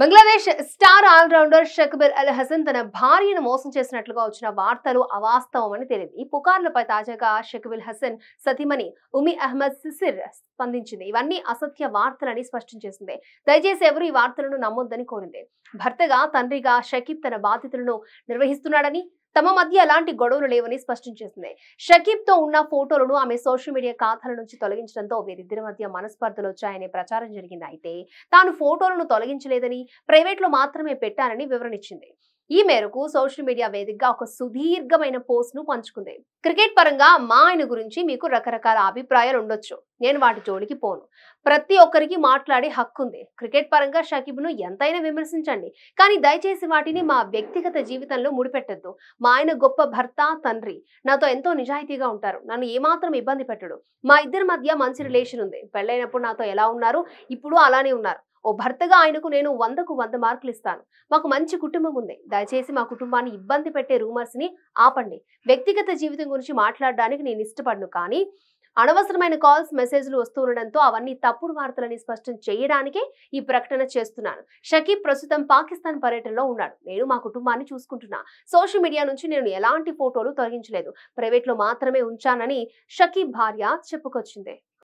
Bangladesh star allrounder Shakib అల్ హసన్ తన భార్యను మోసం చేసినట్లుగా వచ్చిన వార్తలు అవాస్తవమని తేలింది. ఈ పుకార్లపై తాజాగా షకీబ్ అల్ హసన్ సతీమణి ఉమి అహ్మద్ సిసిర్ స్పందించింది. ఇవన్నీ అసత్య వార్తలని స్పష్టం చేసింది. దయచేసి ఎవరు ఈ వార్తలను నమ్మొద్దని కోరింది. భర్తగా తండ్రిగా షకీబ్ తన బాధ్యతలను నిర్వహిస్తున్నాడని, తమ మధ్య ఎలాంటి గొడవలు లేవని స్పష్టం చేసింది. షకీబ్ తో ఉన్న ఫోటోలను ఆమె సోషల్ మీడియా ఖాతాల నుంచి తొలగించడంతో వీరిద్దరి మధ్య మనస్పర్ధలు వచ్చాయనే ప్రచారం జరిగింది. అయితే తాను ఫోటోలను తొలగించలేదని, ప్రైవేట్ లో మాత్రమే పెట్టానని వివరణ ఇచ్చింది. ఈ మేరకు సోషల్ మీడియా వేదికగా ఒక సుదీర్ఘమైన పోస్ట్ ను పంచుకుంది. క్రికెట్ పరంగా మా ఆయన గురించి మీకు రకరకాల అభిప్రాయాలు ఉండొచ్చు. నేను వాటి జోలికి పోను. ప్రతి ఒక్కరికి మాట్లాడే హక్కు ఉంది. క్రికెట్ పరంగా షకీబ్ ను ఎంతైనా విమర్శించండి, కానీ దయచేసి వాటిని మా వ్యక్తిగత జీవితంలో ముడిపెట్టద్దు. మా ఆయన గొప్ప భర్త, తండ్రి. నాతో ఎంతో నిజాయితీగా ఉంటారు. నన్ను ఏమాత్రం ఇబ్బంది పెట్టడు. మా ఇద్దరి మధ్య మంచి రిలేషన్ ఉంది. పెళ్ళైనప్పుడు నాతో ఎలా ఉన్నారు, ఇప్పుడు అలానే ఉన్నారు. ఓ భర్తగా ఆయనకు నేను 100కు 100 మార్కులు ఇస్తాను. మాకు మంచి కుటుంబం ఉంది. దయచేసి మా కుటుంబాన్ని ఇబ్బంది పెట్టే రూమర్స్ ని ఆపండి. వ్యక్తిగత జీవితం గురించి మాట్లాడడానికి నేను ఇష్టపడను, కానీ అనవసరమైన కాల్స్, మెసేజ్లు వస్తూ ఉండడంతో అవన్నీ తప్పుడు వార్తలని స్పష్టం చేయడానికే ఈ ప్రకటన చేస్తున్నాను. షకీబ్ ప్రస్తుతం పాకిస్తాన్ పర్యటనలో ఉన్నాడు. నేను మా కుటుంబాన్ని చూసుకుంటున్నా. సోషల్ మీడియా నుంచి నేను ఎలాంటి ఫోటోలు తొలగించలేదు. ప్రైవేట్ లో మాత్రమే ఉంచానని షకీబ్ భార్య చెప్పుకొచ్చింది.